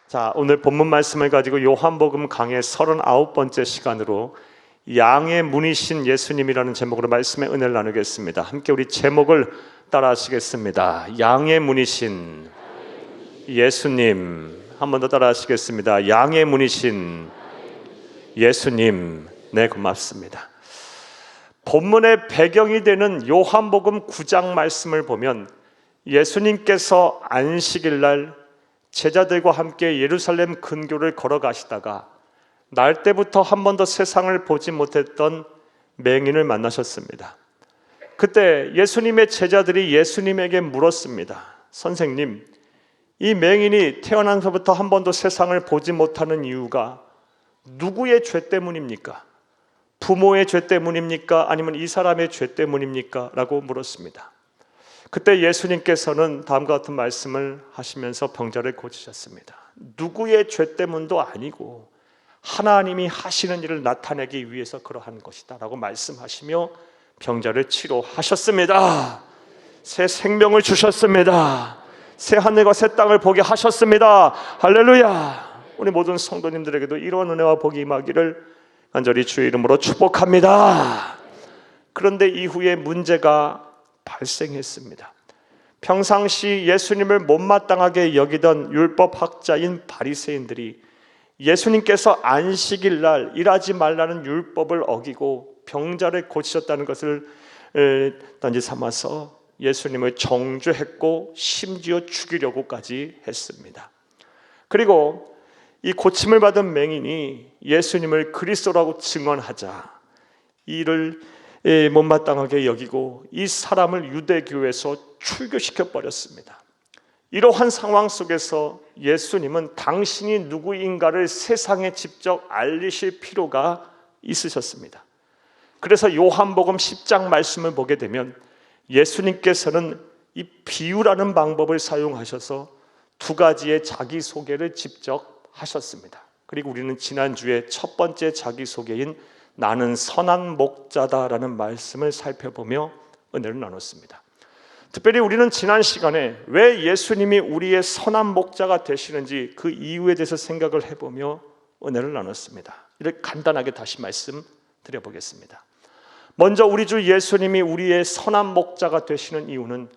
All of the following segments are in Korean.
자, 오늘 본문 말씀을 가지고 요한복음 강의 39번째 시간으로 양의 문이신 예수님이라는 제목으로 말씀의 은혜를 나누겠습니다. 함께 우리 제목을 따라 하시겠습니다. 양의 문이신 예수님. 한 번 더 따라 하시겠습니다. 양의 문이신 예수님. 네, 고맙습니다. 본문의 배경이 되는 요한복음 9장 말씀을 보면 예수님께서 안식일날 제자들과 함께 예루살렘 근교를 걸어가시다가 날 때부터 한 번도 세상을 보지 못했던 맹인을 만나셨습니다. 그때 예수님의 제자들이 예수님에게 물었습니다. 선생님, 이 맹인이 태어나서부터 한 번도 세상을 보지 못하는 이유가 누구의 죄 때문입니까? 부모의 죄 때문입니까? 아니면 이 사람의 죄 때문입니까? 라고 물었습니다. 그때 예수님께서는 다음과 같은 말씀을 하시면서 병자를 고치셨습니다. 누구의 죄 때문도 아니고 하나님이 하시는 일을 나타내기 위해서 그러한 것이다 라고 말씀하시며 병자를 치료하셨습니다. 새 생명을 주셨습니다. 새 하늘과 새 땅을 보게 하셨습니다. 할렐루야. 우리 모든 성도님들에게도 이런 은혜와 복이 임하기를 간절히 주의 이름으로 축복합니다. 그런데 이후에 문제가 발생했습니다. 평상시 예수님을 못마땅하게 여기던 율법학자인 바리새인들이 예수님께서 안식일 날 일하지 말라는 율법을 어기고 병자를 고치셨다는 것을 단지 삼아서 예수님을 정죄했고 심지어 죽이려고까지 했습니다. 그리고 이 고침을 받은 맹인이 예수님을 그리스도라고 증언하자 이를 못마땅하게 여기고 이 사람을 유대교에서 출교시켜 버렸습니다. 이러한 상황 속에서 예수님은 당신이 누구인가를 세상에 직접 알리실 필요가 있으셨습니다. 그래서 요한복음 10장 말씀을 보게 되면 예수님께서는 이 비유라는 방법을 사용하셔서 두 가지의 자기소개를 직접 하셨습니다. 그리고 우리는 지난주에 첫 번째 자기소개인 나는 선한 목자다라는 말씀을 살펴보며 은혜를 나눴습니다. 특별히 우리는 지난 시간에 왜 예수님이 우리의 선한 목자가 되시는지 그 이유에 대해서 생각을 해보며 은혜를 나눴습니다. 이렇게 간단하게 다시 말씀드려보겠습니다. 먼저 우리 주 예수님이 우리의 선한 목자가 되시는 이유는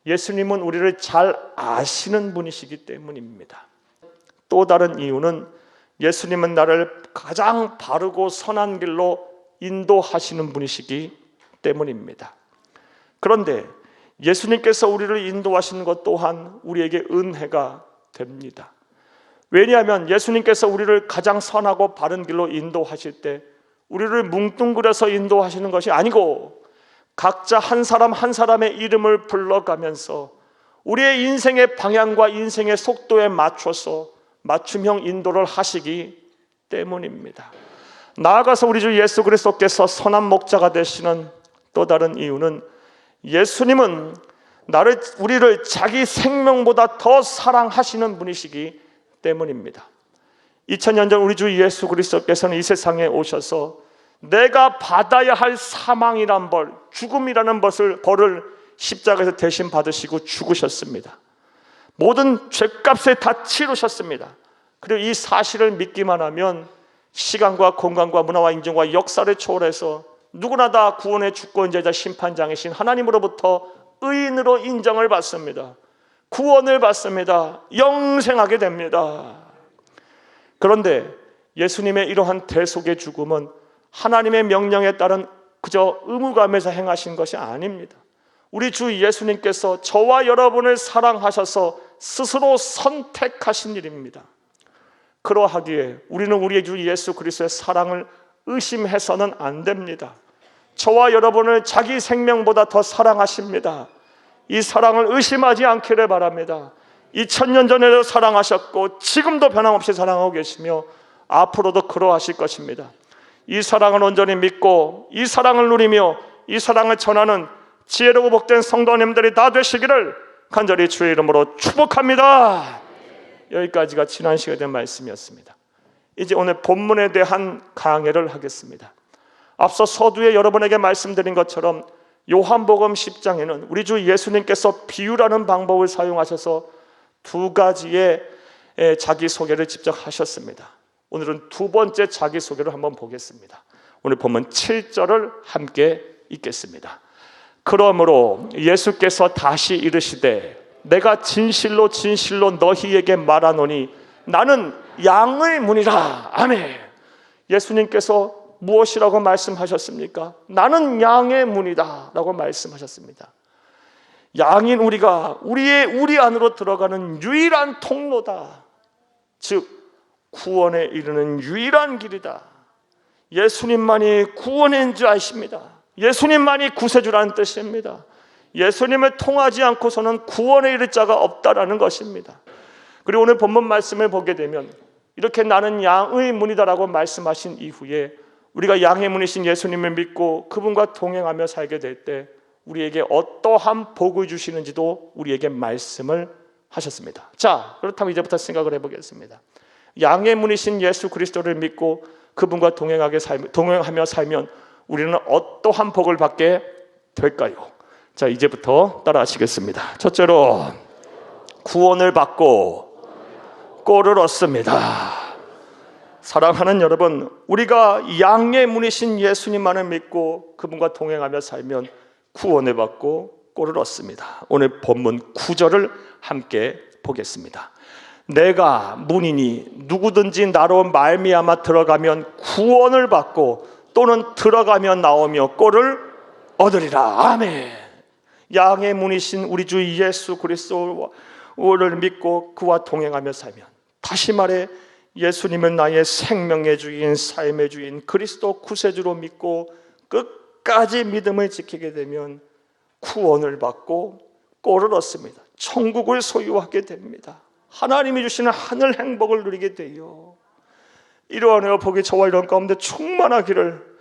예수님은 우리를 잘 아시는 분이시기 때문입니다. 또 다른 이유는 예수님은 나를 가장 바르고 선한 길로 인도하시는 분이시기 때문입니다. 그런데 예수님께서 우리를 인도하시는 것 또한 우리에게 은혜가 됩니다. 왜냐하면 예수님께서 우리를 가장 선하고 바른 길로 인도하실 때 우리를 뭉뚱그려서 인도하시는 것이 아니고 각자 한 사람 한 사람의 이름을 불러가면서 우리의 인생의 방향과 인생의 속도에 맞춰서 맞춤형 인도를 하시기 때문입니다. 나아가서 우리 주 예수 그리스도께서 선한 목자가 되시는 또 다른 이유는 예수님은 우리를 자기 생명보다 더 사랑하시는 분이시기 때문입니다. 2000년 전 우리 주 예수 그리스도께서는 이 세상에 오셔서 내가 받아야 할 사망이란 벌, 죽음이라는 벌을 십자가에서 대신 받으시고 죽으셨습니다. 모든 죄값을 다 치르셨습니다. 그리고 이 사실을 믿기만 하면 시간과 공간과 문화와 인종과 역사를 초월해서 누구나 다 구원의 주권자이자 심판장이신 하나님으로부터 의인으로 인정을 받습니다. 구원을 받습니다. 영생하게 됩니다. 그런데 예수님의 이러한 대속의 죽음은 하나님의 명령에 따른 그저 의무감에서 행하신 것이 아닙니다. 우리 주 예수님께서 저와 여러분을 사랑하셔서 스스로 선택하신 일입니다. 그러하기에 우리는 우리의 주 예수 그리스도의 사랑을 의심해서는 안 됩니다. 저와 여러분을 자기 생명보다 더 사랑하십니다. 이 사랑을 의심하지 않기를 바랍니다. 2000년 전에도 사랑하셨고 지금도 변함없이 사랑하고 계시며 앞으로도 그러하실 것입니다. 이 사랑을 온전히 믿고 이 사랑을 누리며 이 사랑을 전하는 지혜롭고 복된 성도님들이 다 되시기를 간절히 주의 이름으로 축복합니다. 여기까지가 지난 시간에 대한 말씀이었습니다. 이제 오늘 본문에 대한 강해를 하겠습니다. 앞서 서두에 여러분에게 말씀드린 것처럼 요한복음 10장에는 우리 주 예수님께서 비유라는 방법을 사용하셔서 두 가지의 자기소개를 직접 하셨습니다. 오늘은 두 번째 자기소개를 한번 보겠습니다. 오늘 보면 7절을 함께 읽겠습니다. 그러므로 예수께서 다시 이르시되 내가 진실로 진실로 너희에게 말하노니 나는 양의 문이라. 아멘. 예수님께서 무엇이라고 말씀하셨습니까? 나는 양의 문이다 라고 말씀하셨습니다. 양인 우리가 우리 안으로 들어가는 유일한 통로다. 즉 구원에 이르는 유일한 길이다. 예수님만이 구원인 줄 아십니다. 예수님만이 구세주라는 뜻입니다. 예수님을 통하지 않고서는 구원에 이를 자가 없다라는 것입니다. 그리고 오늘 본문 말씀을 보게 되면 이렇게 나는 양의 문이다라고 말씀하신 이후에 우리가 양의 문이신 예수님을 믿고 그분과 동행하며 살게 될 때 우리에게 어떠한 복을 주시는지도 우리에게 말씀을 하셨습니다. 자, 그렇다면 이제부터 생각을 해보겠습니다. 양의 문이신 예수 그리스도를 믿고 그분과 동행하며 살면 우리는 어떠한 복을 받게 될까요? 자, 이제부터 따라하시겠습니다. 첫째로 구원을 받고 꼴을 얻습니다. 사랑하는 여러분, 우리가 양의 문이신 예수님만을 믿고 그분과 동행하며 살면 구원을 받고 꼴을 얻습니다. 오늘 본문 9절을 함께 보겠습니다. 내가 문이니 누구든지 나로 말미암아 들어가면 구원을 받고 또는 들어가면 나오며 꼴을 얻으리라. 아멘. 양의 문이신 우리 주 예수 그리스도를 믿고 그와 동행하며 살면, 다시 말해 예수님은 나의 생명의 주인, 삶의 주인, 그리스도 구세주로 믿고 끝까지 믿음을 지키게 되면 구원을 받고 꼴을 얻습니다. 천국을 소유하게 됩니다. 하나님이 주시는 하늘 행복을 누리게 돼요. 이러한 복이 저와 이런 가운데 충만하기를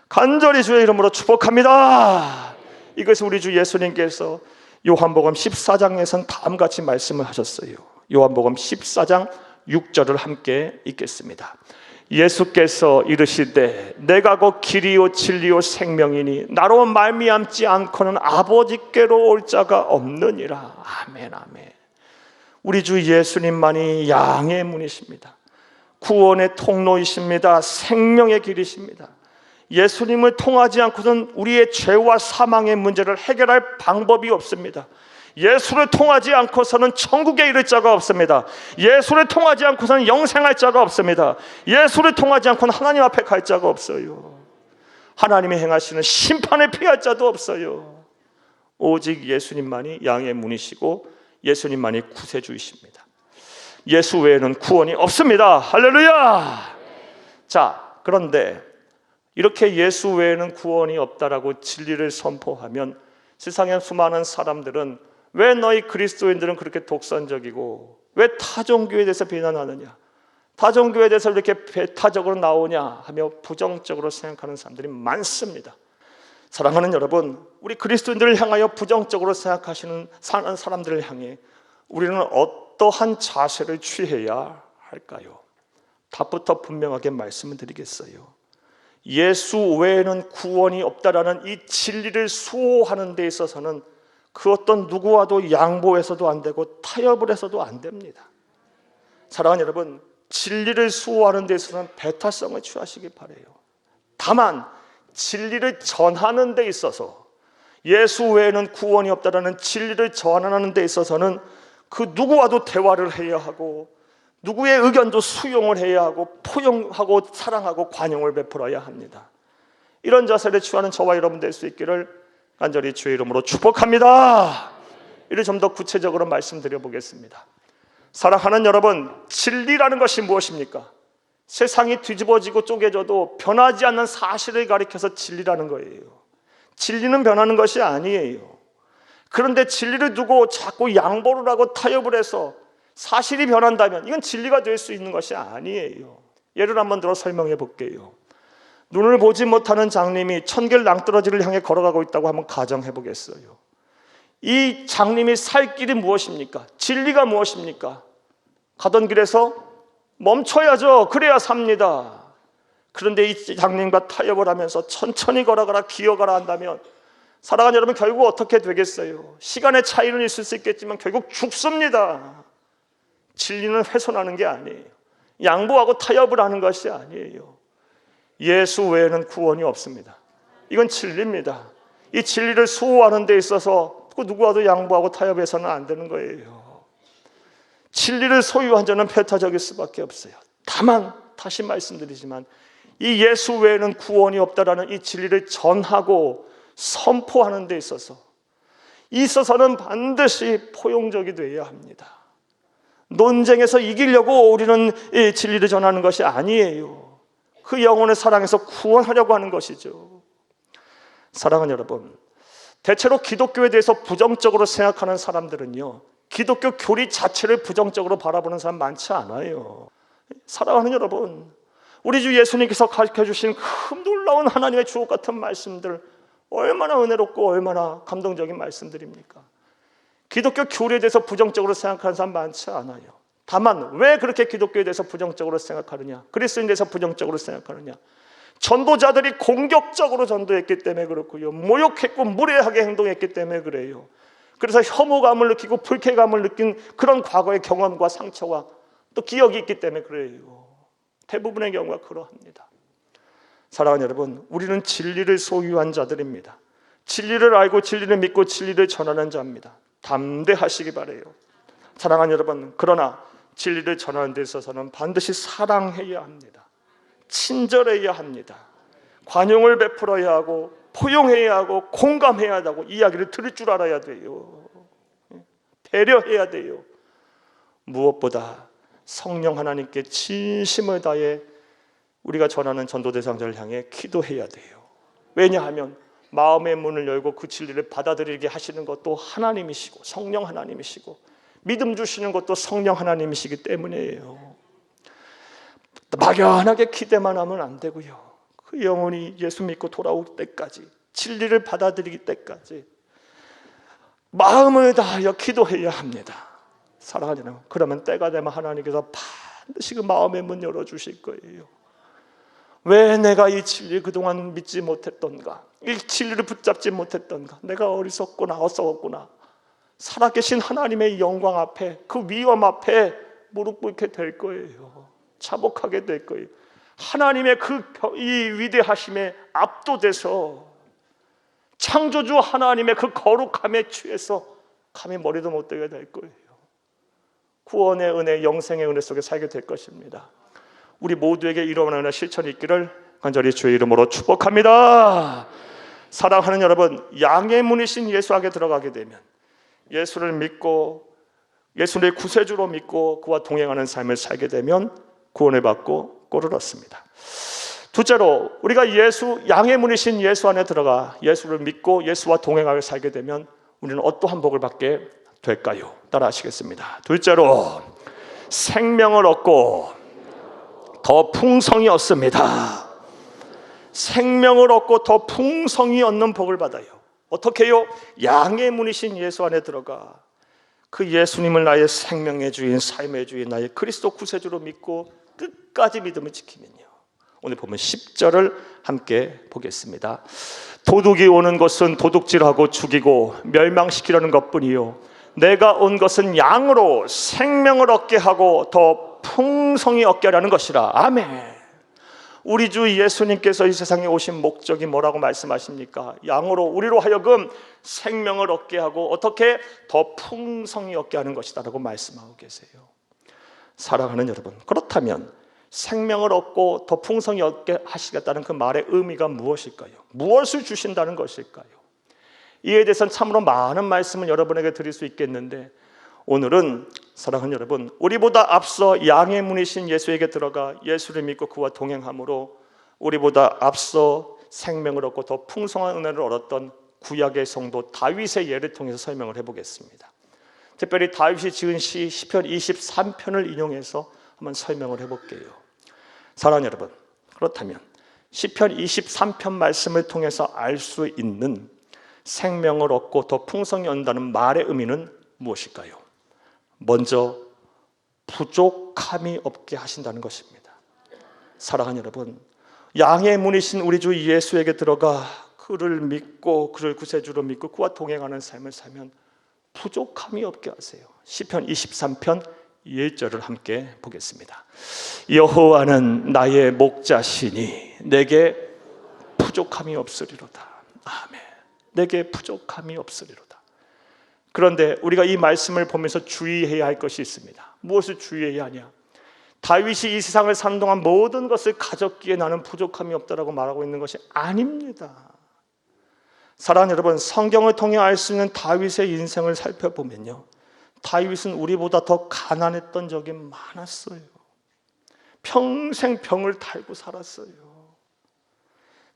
간절히 주의 이름으로 축복합니다. 이것을 우리 주 예수님께서 요한복음 14장에서는 다음같이 말씀을 하셨어요. 요한복음 14장 6절을 함께 읽겠습니다. 예수께서 이르시되 내가 곧 길이요 진리요 생명이니 나로 말미암지 않고는 아버지께로 올 자가 없느니라. 아멘, 아멘. 우리 주 예수님만이 양의 문이십니다. 구원의 통로이십니다. 생명의 길이십니다. 예수님을 통하지 않고는 우리의 죄와 사망의 문제를 해결할 방법이 없습니다. 예수를 통하지 않고서는 천국에 이를 자가 없습니다. 예수를 통하지 않고서는 영생할 자가 없습니다. 예수를 통하지 않고는 하나님 앞에 갈 자가 없어요. 하나님이 행하시는 심판을 피할 자도 없어요. 오직 예수님만이 양의 문이시고 예수님만이 구세주이십니다. 예수 외에는 구원이 없습니다. 할렐루야. 자, 그런데 이렇게 예수 외에는 구원이 없다라고 진리를 선포하면 세상의 수많은 사람들은 왜 너희 그리스도인들은 그렇게 독선적이고 왜 타종교에 대해서 비난하느냐, 타종교에 대해서 이렇게 배타적으로 나오냐 하며 부정적으로 생각하는 사람들이 많습니다. 사랑하는 여러분, 우리 그리스도인들을 향하여 부정적으로 생각하시는 사람들을 향해 우리는 어떠한 자세를 취해야 할까요? 답부터 분명하게 말씀을 드리겠어요. 예수 외에는 구원이 없다라는 이 진리를 수호하는 데 있어서는 그 어떤 누구와도 양보해서도 안 되고 타협을 해서도 안 됩니다. 사랑하는 여러분, 진리를 수호하는 데 있어서는 배타성을 취하시기 바라요. 다만 진리를 전하는 데 있어서, 예수 외에는 구원이 없다라는 진리를 전하는 데 있어서는 그 누구와도 대화를 해야 하고 누구의 의견도 수용을 해야 하고 포용하고 사랑하고 관용을 베풀어야 합니다. 이런 자세를 취하는 저와 여러분 될 수 있기를 간절히 주의 이름으로 축복합니다. 이를 좀 더 구체적으로 말씀드려 보겠습니다. 사랑하는 여러분, 진리라는 것이 무엇입니까? 세상이 뒤집어지고 쪼개져도 변하지 않는 사실을 가리켜서 진리라는 거예요. 진리는 변하는 것이 아니에요. 그런데 진리를 두고 자꾸 양보를 하고 타협을 해서 사실이 변한다면 이건 진리가 될 수 있는 것이 아니에요. 예를 한번 들어 설명해 볼게요. 눈을 보지 못하는 장님이 천길 낭떠러지를 향해 걸어가고 있다고 한번 가정해 보겠어요. 이 장님이 살 길이 무엇입니까? 진리가 무엇입니까? 가던 길에서 멈춰야죠. 그래야 삽니다. 그런데 이 장님과 타협을 하면서 천천히 걸어가라, 기어가라 한다면 사랑하는 여러분, 결국 어떻게 되겠어요? 시간의 차이는 있을 수 있겠지만 결국 죽습니다. 진리는 훼손하는 게 아니에요. 양보하고 타협을 하는 것이 아니에요. 예수 외에는 구원이 없습니다. 이건 진리입니다. 이 진리를 수호하는 데 있어서 누구와도 양보하고 타협해서는 안 되는 거예요. 진리를 소유한 자는 패타적일 수밖에 없어요. 다만 다시 말씀드리지만 이 예수 외에는 구원이 없다라는 이 진리를 전하고 선포하는 데 있어서는 반드시 포용적이 되어야 합니다. 논쟁에서 이기려고 우리는 이 진리를 전하는 것이 아니에요. 그 영혼을 사랑해서 구원하려고 하는 것이죠. 사랑하는 여러분, 대체로 기독교에 대해서 부정적으로 생각하는 사람들은요, 기독교 교리 자체를 부정적으로 바라보는 사람 많지 않아요. 사랑하는 여러분, 우리 주 예수님께서 가르쳐주신 그 놀라운 하나님의 주옥 같은 말씀들, 얼마나 은혜롭고 얼마나 감동적인 말씀들입니까? 기독교 교리에 대해서 부정적으로 생각하는 사람 많지 않아요. 다만 왜 그렇게 기독교에 대해서 부정적으로 생각하느냐, 그리스도인에 대해서 부정적으로 생각하느냐, 전도자들이 공격적으로 전도했기 때문에 그렇고요, 모욕했고 무례하게 행동했기 때문에 그래요. 그래서 혐오감을 느끼고 불쾌감을 느낀 그런 과거의 경험과 상처와 또 기억이 있기 때문에 그래요. 대부분의 경우가 그러합니다. 사랑하는 여러분, 우리는 진리를 소유한 자들입니다. 진리를 알고 진리를 믿고 진리를 전하는 자입니다. 담대하시기 바라요. 사랑하는 여러분, 그러나 진리를 전하는 데 있어서는 반드시 사랑해야 합니다. 친절해야 합니다. 관용을 베풀어야 하고 포용해야 하고 공감해야 하고 이야기를 들을 줄 알아야 돼요. 배려해야 돼요. 무엇보다 성령 하나님께 진심을 다해 우리가 전하는 전도 대상자를 향해 기도해야 돼요. 왜냐하면 마음의 문을 열고 그 진리를 받아들이게 하시는 것도 하나님이시고 성령 하나님이시고 믿음 주시는 것도 성령 하나님이시기 때문이에요. 막연하게 기대만 하면 안 되고요. 그 영혼이 예수 믿고 돌아올 때까지, 진리를 받아들이기 때까지 마음을 다하여 기도해야 합니다. 사랑하는 여러분, 그러면 때가 되면 하나님께서 반드시 그 마음의 문 열어주실 거예요. 왜 내가 이 진리 그동안 믿지 못했던가, 이 진리를 붙잡지 못했던가, 내가 어리석구나, 어썩었구나. 살아계신 하나님의 영광 앞에, 그 위엄 앞에 무릎 꿇게 될 거예요. 자복하게 될 거예요. 하나님의 이 위대하심에 압도돼서 창조주 하나님의 그 거룩함에 취해서 감히 머리도 못 대게 될 거예요. 구원의 은혜, 영생의 은혜 속에 살게 될 것입니다. 우리 모두에게 이런 은혜 실천이 있기를 간절히 주의 이름으로 축복합니다. 사랑하는 여러분, 양의 문이신 예수 안에 들어가게 되면 예수를 믿고 예수를 구세주로 믿고 그와 동행하는 삶을 살게 되면 구원을 받고 꼴을 얻습니다. 둘째로, 우리가 양의 문이신 예수 안에 들어가 예수를 믿고 예수와 동행하며 살게 되면 우리는 어떠한 복을 받게 될까요? 따라 하시겠습니다. 둘째로, 생명을 얻고 더 풍성히 얻습니다. 생명을 얻고 더 풍성히 얻는 복을 받아요. 어떻게요? 양의 문이신 예수 안에 들어가 그 예수님을 나의 생명의 주인, 삶의 주인, 나의 그리스도 구세주로 믿고 끝까지 믿음을 지키면요, 오늘 보면 10절을 함께 보겠습니다. 도둑이 오는 것은 도둑질하고 죽이고 멸망시키려는 것뿐이요, 내가 온 것은 양으로 생명을 얻게 하고 더 풍성히 얻게 하려는 것이라. 아멘. 우리 주 예수님께서 이 세상에 오신 목적이 뭐라고 말씀하십니까? 양으로 우리로 하여금 생명을 얻게 하고 어떻게 더 풍성히 얻게 하는 것이다 라고 말씀하고 계세요. 사랑하는 여러분, 그렇다면 생명을 얻고 더 풍성히 얻게 하시겠다는 그 말의 의미가 무엇일까요? 무엇을 주신다는 것일까요? 이에 대해서는 참으로 많은 말씀을 여러분에게 드릴 수 있겠는데, 오늘은 사랑하는 여러분, 우리보다 앞서 양의 문이신 예수에게 들어가 예수를 믿고 그와 동행함으로 우리보다 앞서 생명을 얻고 더 풍성한 은혜를 얻었던 구약의 성도 다윗의 예를 통해서 설명을 해보겠습니다. 특별히 다윗이 지은 시 시편 23편을 인용해서 한번 설명을 해볼게요. 사랑하는 여러분, 그렇다면 시편 23편 말씀을 통해서 알 수 있는 생명을 얻고 더 풍성히 얻는다는 말의 의미는 무엇일까요? 먼저 부족함이 없게 하신다는 것입니다. 사랑하는 여러분, 양의 문이신 우리 주 예수에게 들어가 그를 믿고 그를 구세주로 믿고 그와 동행하는 삶을 살면 부족함이 없게 하세요. 시편 23편 1절을 함께 보겠습니다. 여호와는 나의 목자시니 내게 부족함이 없으리로다. 아멘. 내게 부족함이 없으리로다. 그런데 우리가 이 말씀을 보면서 주의해야 할 것이 있습니다. 무엇을 주의해야 하냐? 다윗이 이 세상을 사는 동안 모든 것을 가졌기에 나는 부족함이 없다라고 말하고 있는 것이 아닙니다. 사랑하는 여러분, 성경을 통해 알 수 있는 다윗의 인생을 살펴보면요, 다윗은 우리보다 더 가난했던 적이 많았어요. 평생 병을 달고 살았어요.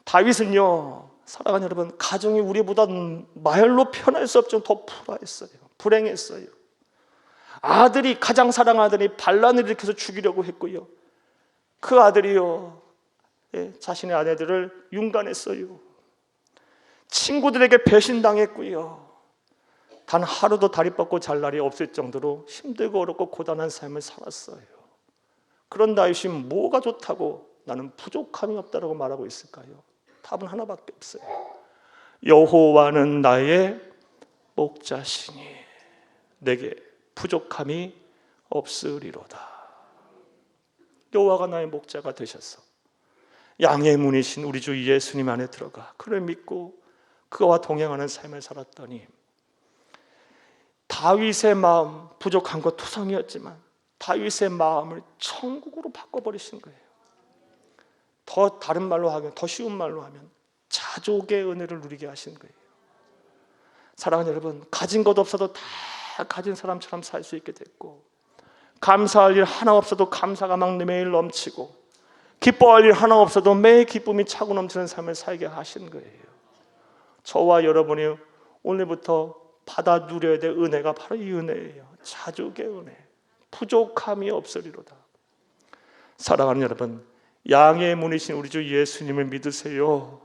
다윗은요, 사랑하는 여러분, 가정이 우리보다 말로 표현할 수 없지만 더 불화했어요. 불행했어요. 아들이, 가장 사랑하는 아들이 반란을 일으켜서 죽이려고 했고요, 그 아들이요, 자신의 아내들을 윤간했어요. 친구들에게 배신당했고요, 단 하루도 다리 뻗고 잘 날이 없을 정도로 힘들고 어렵고 고단한 삶을 살았어요. 그런 다윗이 뭐가 좋다고 나는 부족함이 없다고 말하고 있을까요? 답은 하나밖에 없어요. 여호와는 나의 목자시니 내게 부족함이 없으리로다. 여호와가 나의 목자가 되셔서 양의 문이신 우리 주 예수님 안에 들어가 그를 믿고 그와 동행하는 삶을 살았더니 다윗의 마음, 부족한 것 투성이었지만 다윗의 마음을 천국으로 바꿔버리신 거예요. 더 다른 말로 하면, 더 쉬운 말로 하면 자족의 은혜를 누리게 하신 거예요. 사랑하는 여러분, 가진 것 없어도 다 가진 사람처럼 살 수 있게 됐고, 감사할 일 하나 없어도 감사가 막 매일 넘치고, 기뻐할 일 하나 없어도 매일 기쁨이 차고 넘치는 삶을 살게 하신 거예요. 저와 여러분이 오늘부터 받아 누려야 될 은혜가 바로 이 은혜예요. 자족의 은혜, 부족함이 없으리로다. 사랑하는 여러분, 양의 문이신 우리 주 예수님을 믿으세요.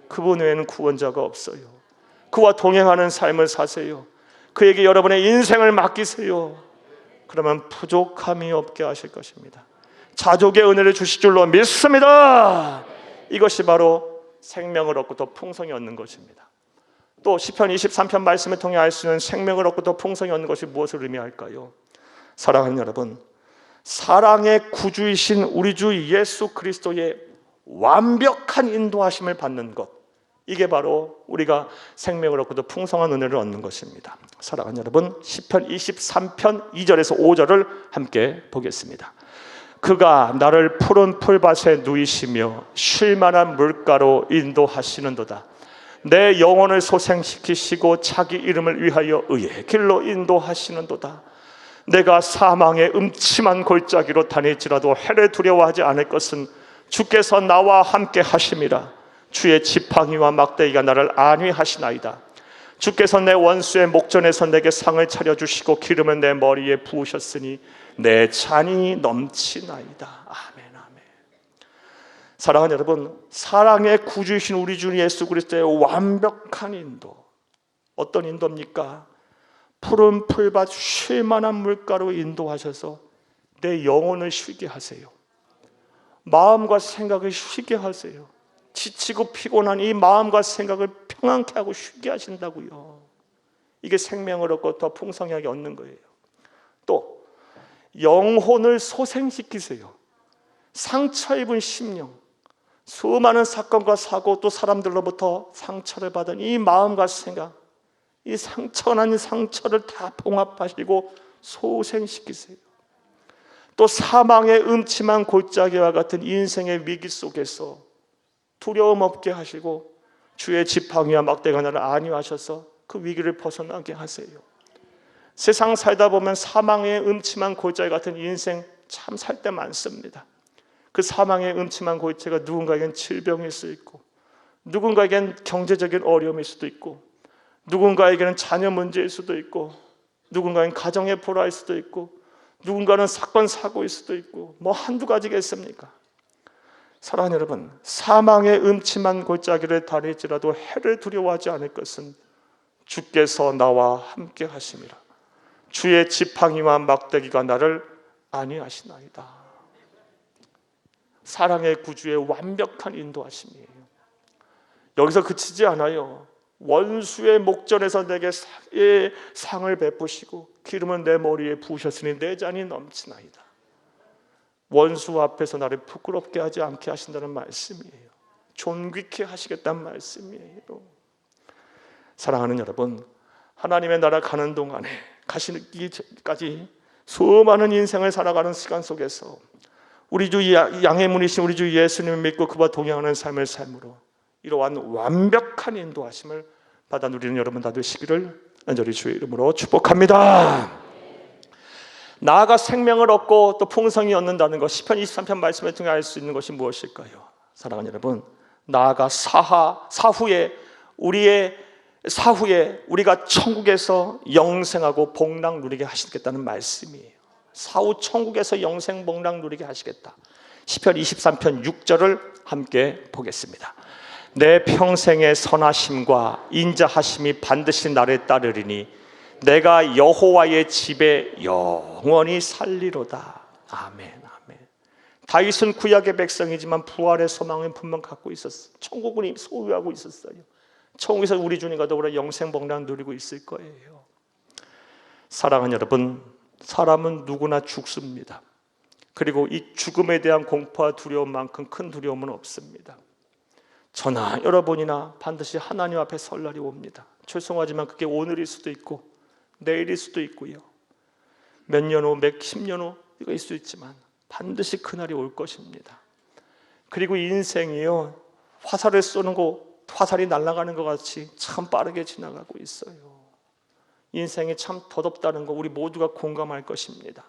그분 외에는 구원자가 없어요. 그와 동행하는 삶을 사세요. 그에게 여러분의 인생을 맡기세요. 그러면 부족함이 없게 하실 것입니다. 자족의 은혜를 주실 줄로 믿습니다. 이것이 바로 생명을 얻고 더 풍성히 얻는 것입니다. 또 시편 23편 말씀을 통해 알 수 있는 생명을 얻고 더 풍성히 얻는 것이 무엇을 의미할까요? 사랑하는 여러분, 사랑의 구주이신 우리 주 예수 그리스도의 완벽한 인도하심을 받는 것, 이게 바로 우리가 생명을 얻고 더 풍성한 은혜를 얻는 것입니다. 사랑하는 여러분, 시편 23편 2절에서 5절을 함께 보겠습니다. 그가 나를 푸른 풀밭에 누이시며 쉴 만한 물가로 인도하시는도다. 내 영혼을 소생시키시고 자기 이름을 위하여 의의 길로 인도하시는도다. 내가 사망의 음침한 골짜기로 다닐지라도 해를 두려워하지 않을 것은 주께서 나와 함께 하심이라. 주의 지팡이와 막대기가 나를 안위하시나이다. 주께서 내 원수의 목전에서 내게 상을 차려주시고 기름을 내 머리에 부으셨으니 내 잔이 넘치나이다. 아멘, 아멘. 사랑하는 여러분, 사랑의 구주이신 우리 주 예수 그리스도의 완벽한 인도, 어떤 인도입니까? 푸른 풀밭 쉴 만한 물가로 인도하셔서 내 영혼을 쉬게 하세요. 마음과 생각을 쉬게 하세요. 지치고 피곤한 이 마음과 생각을 평안케 하고 쉬게 하신다고요. 이게 생명을 얻고 더 풍성하게 얻는 거예요. 또 영혼을 소생시키세요. 상처 입은 심령, 수많은 사건과 사고 또 사람들로부터 상처를 받은 이 마음과 생각, 이 상처가 난 상처를 다 봉합하시고 소생시키세요. 또 사망의 음침한 골짜기와 같은 인생의 위기 속에서 두려움 없게 하시고 주의 지팡이와 막대가 나를 안위하셔서 그 위기를 벗어나게 하세요. 세상 살다 보면 사망의 음침한 골짜기 같은 인생 참 살 때 많습니다. 그 사망의 음침한 골짜기가 누군가에겐 질병일 수 있고, 누군가에겐 경제적인 어려움일 수도 있고, 누군가에게는 자녀 문제일 수도 있고, 누군가는 가정의 불화일 수도 있고, 누군가는 사건 사고일 수도 있고, 뭐 한두 가지겠습니까? 사랑하는 여러분, 사망의 음침한 골짜기를 다닐지라도 해를 두려워하지 않을 것은 주께서 나와 함께 하심이라. 주의 지팡이와 막대기가 나를 안위하시나이다. 사랑의 구주의 완벽한 인도하심이에요. 여기서 그치지 않아요. 원수의 목전에서 내게 상을 베푸시고 기름은 내 머리에 부으셨으니 내 잔이 넘치나이다. 원수 앞에서 나를 부끄럽게 하지 않게 하신다는 말씀이에요. 존귀케 하시겠다는 말씀이에요. 사랑하는 여러분, 하나님의 나라 가는 동안에 가시기까지 수많은 인생을 살아가는 시간 속에서 우리 주 양의 문이신 우리 주 예수님을 믿고 그와 동행하는 삶을 삶으로 이러한 완벽한 인도하심을 받아 누리는 여러분 다 되시기를 간절히 주의 이름으로 축복합니다. 나아가 생명을 얻고 또 풍성히 얻는다는 것, 시편 23편 말씀을 통해 알 수 있는 것이 무엇일까요? 사랑하는 여러분, 나아가 사후에 우리가 천국에서 영생하고 복락 누리게 하시겠다는 말씀이에요. 사후 천국에서 영생 복락 누리게 하시겠다. 시편 23편 6절을 함께 보겠습니다. 내 평생의 선하심과 인자하심이 반드시 나를 따르리니 내가 여호와의 집에 영원히 살리로다. 아멘, 아멘. 다윗은 구약의 백성이지만 부활의 소망은 분명 갖고 있었어요. 천국은 소유하고 있었어요. 천국에서 우리 주님과 더불어 영생 복락 누리고 있을 거예요. 사랑하는 여러분, 사람은 누구나 죽습니다. 그리고 이 죽음에 대한 공포와 두려움만큼 큰 두려움은 없습니다. 저나 여러분이나 반드시 하나님 앞에 설 날이 옵니다. 죄송하지만 그게 오늘일 수도 있고 내일일 수도 있고요. 몇 년 후, 몇 10년 후 이거 있을 수 있지만 반드시 그날이 올 것입니다. 그리고 인생이요, 화살을 쏘는 거, 화살이 날아가는 것 같이 참 빠르게 지나가고 있어요. 인생이 참 더덥다는 거 우리 모두가 공감할 것입니다.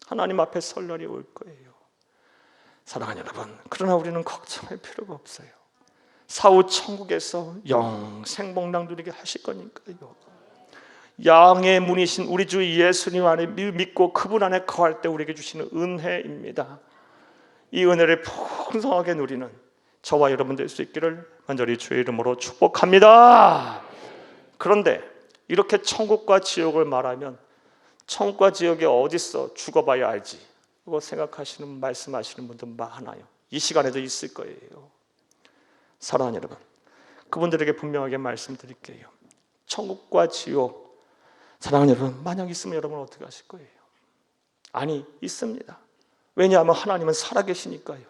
하나님 앞에 설 날이 올 거예요. 사랑하는 여러분, 그러나 우리는 걱정할 필요가 없어요. 사후 천국에서 영생 복락 누리게 하실 거니까요. 양의 문이신 우리 주 예수님 안에 믿고 그분 안에 거할 때 우리에게 주시는 은혜입니다. 이 은혜를 풍성하게 누리는 저와 여러분 될 수 있기를 간절히 주의 이름으로 축복합니다. 그런데 이렇게 천국과 지옥을 말하면 천국과 지옥이 어딨어? 죽어봐야 알지. 그거 생각하시는 말씀하시는 분들 많아요. 이 시간에도 있을 거예요. 사랑하는 여러분, 그분들에게 분명하게 말씀드릴게요. 천국과 지옥, 사랑하는 여러분, 만약 있으면 여러분은 어떻게 하실 거예요? 아니, 있습니다. 왜냐하면 하나님은 살아계시니까요.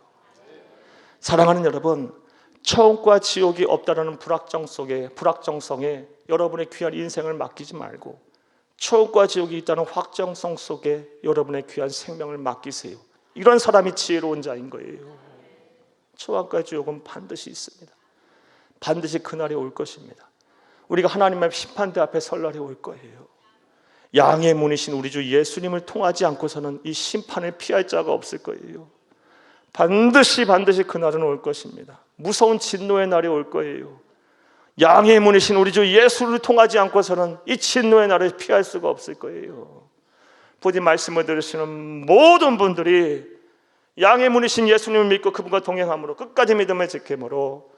사랑하는 여러분, 천국과 지옥이 없다는 불확정성에 여러분의 귀한 인생을 맡기지 말고 천국과 지옥이 있다는 확정성 속에 여러분의 귀한 생명을 맡기세요. 이런 사람이 지혜로운 자인 거예요. 천국과 지옥은 반드시 있습니다. 반드시 그날이 올 것입니다. 우리가 하나님의 심판대 앞에 설 날이 올 거예요. 양의 문이신 우리 주 예수님을 통하지 않고서는 이 심판을 피할 자가 없을 거예요. 반드시 그날은 올 것입니다. 무서운 진노의 날이 올 거예요. 양의 문이신 우리 주 예수를 통하지 않고서는 이 진노의 날을 피할 수가 없을 거예요. 부디 말씀을 들으시는 모든 분들이 양의 문이신 예수님을 믿고 그분과 동행함으로 끝까지 믿음을 지킴으로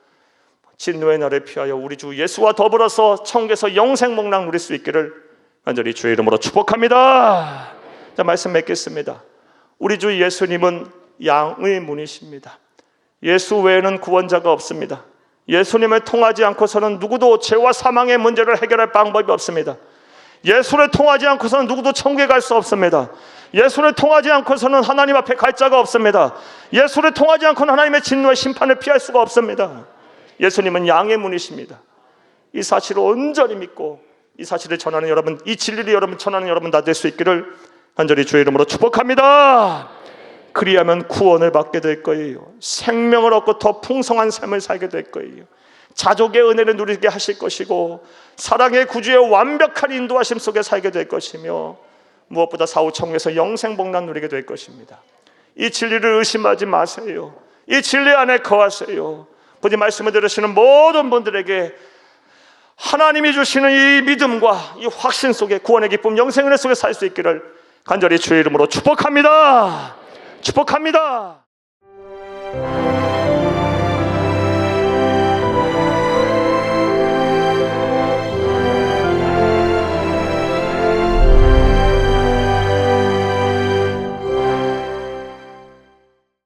진노의 날을 피하여 우리 주 예수와 더불어서 천국에서 영생 복락 누릴 수 있기를 간절히 주의 이름으로 축복합니다. 자, 말씀 맺겠습니다. 우리 주 예수님은 양의 문이십니다. 예수 외에는 구원자가 없습니다. 예수님을 통하지 않고서는 누구도 죄와 사망의 문제를 해결할 방법이 없습니다. 예수를 통하지 않고서는 누구도 천국에 갈 수 없습니다. 예수를 통하지 않고서는 하나님 앞에 갈 자가 없습니다. 예수를 통하지 않고는 하나님의 진노의 심판을 피할 수가 없습니다. 예수님은 양의 문이십니다. 이 사실을 온전히 믿고 이 사실을 전하는 여러분, 이 진리를 여러분 전하는 여러분 다 될 수 있기를 간절히 주의 이름으로 축복합니다. 그리하면 구원을 받게 될 거예요. 생명을 얻고 더 풍성한 삶을 살게 될 거예요. 자족의 은혜를 누리게 하실 것이고 사랑의 구주의 완벽한 인도하심 속에 살게 될 것이며 무엇보다 사후 천국에서 영생 복락 누리게 될 것입니다. 이 진리를 의심하지 마세요. 이 진리 안에 거하세요. 부디 말씀을 들으시는 모든 분들에게 하나님이 주시는 이 믿음과 이 확신 속에 구원의 기쁨, 영생의 은혜 속에 살 수 있기를 간절히 주의 이름으로 축복합니다. 축복합니다.